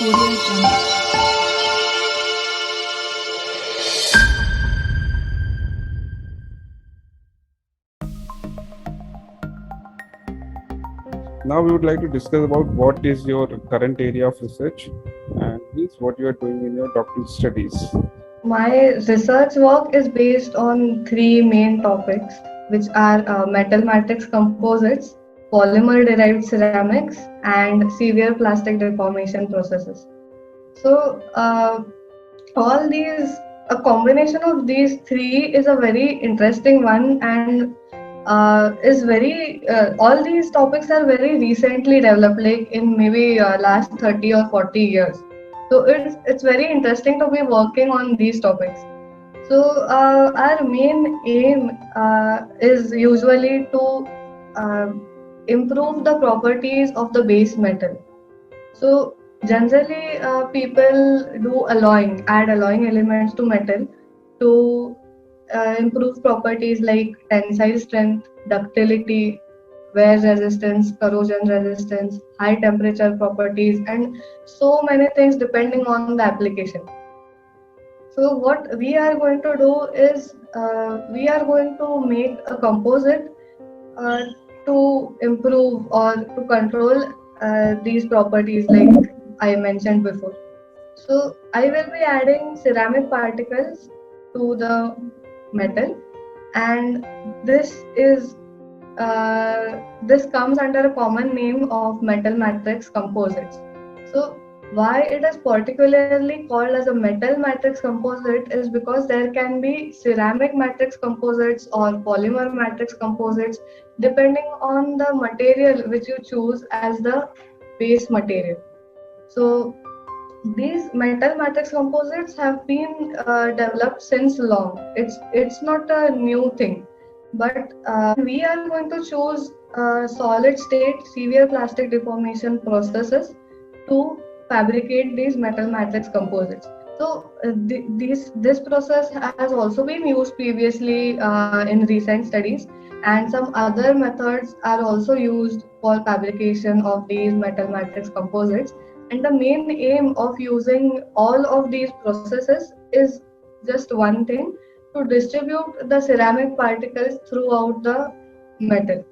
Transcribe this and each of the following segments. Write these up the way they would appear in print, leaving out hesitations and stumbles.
Audio Jungle. Now we would like to discuss about what is your current area of research and please what you are doing in your doctoral studies. My research work is based on three main topics, which are metal matrix composites, polymer derived ceramics, and severe plastic deformation processes. So, a combination of these three is a very interesting one, and all these topics are very recently developed, like in maybe last 30 or 40 years. So it's very interesting to be working on these topics. So our main aim is usually to uh, improve the properties of the base metal. So generally, people do add alloying elements to metal to improve properties like tensile strength, ductility, wear resistance, corrosion resistance, high temperature properties, and so many things depending on the application. So what we are going to do is we are going to make a composite uh, to improve or to control these properties like I mentioned before. So I will be adding ceramic particles to the metal, and this is this comes under a common name of metal matrix composites. So why it is particularly called as a metal matrix composite is because there can be ceramic matrix composites or polymer matrix composites depending on the material which you choose as the base material. So these metal matrix composites have been developed since long. It's not a new thing, but we are going to choose solid state severe plastic deformation processes to fabricate these metal matrix composites. So this process has also been used previously in recent studies, and some other methods are also used for fabrication of these metal matrix composites. And the main aim of using all of these processes is just one thing, to distribute the ceramic particles throughout the metal.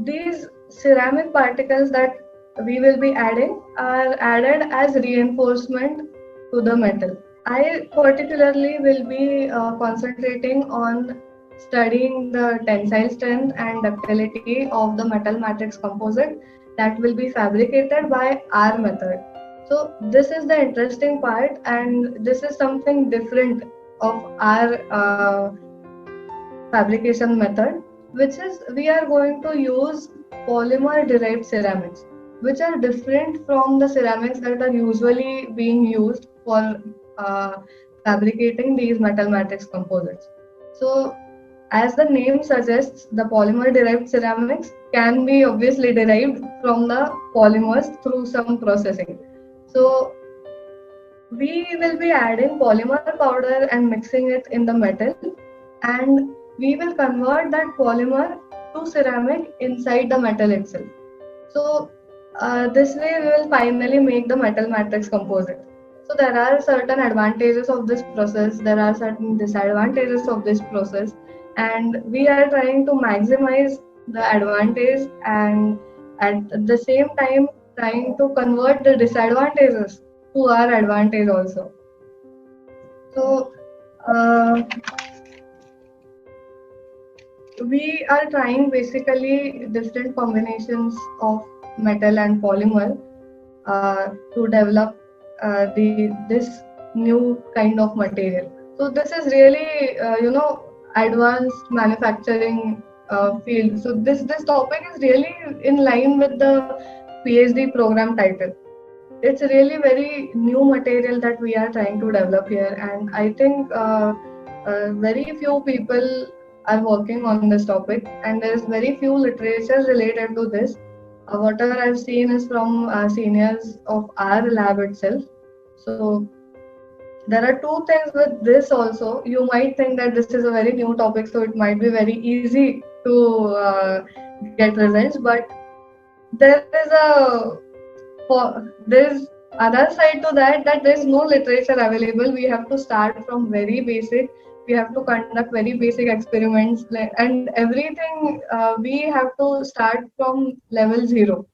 These ceramic particles that we will be adding are added as reinforcement to the metal. I particularly will be concentrating on studying the tensile strength and ductility of the metal matrix composite that will be fabricated by our method. So this is the interesting part, and this is something different of our fabrication method, which is we are going to use polymer derived ceramics, which are different from the ceramics that are usually being used for uh, fabricating these metal matrix composites. So as the name suggests, the polymer derived ceramics can be obviously derived from the polymers through some processing. So we will be adding polymer powder and mixing it in the metal, and we will convert that polymer to ceramic inside the metal itself. So this way we will finally make the metal matrix composite. So there are certain advantages of this process, there are certain disadvantages of this process, and we are trying to maximize the advantage and at the same time trying to convert the disadvantages to our advantage also. So uh, we are trying basically different combinations of metal and polymer to develop this new kind of material. So this is really advanced manufacturing field. So this topic is really in line with the PhD program title. It's really very new material that we are trying to develop here, and I think very few people are working on this topic, and there's very few literature related to this. Whatever I've seen is from seniors of our lab itself. So there are two things with this also. You might think that this is a very new topic, so it might be very easy to get results, but there is a there's other side to that, that there's no literature available. We have to start from very basic. We have to conduct very basic experiments, and everything we have to start from level zero.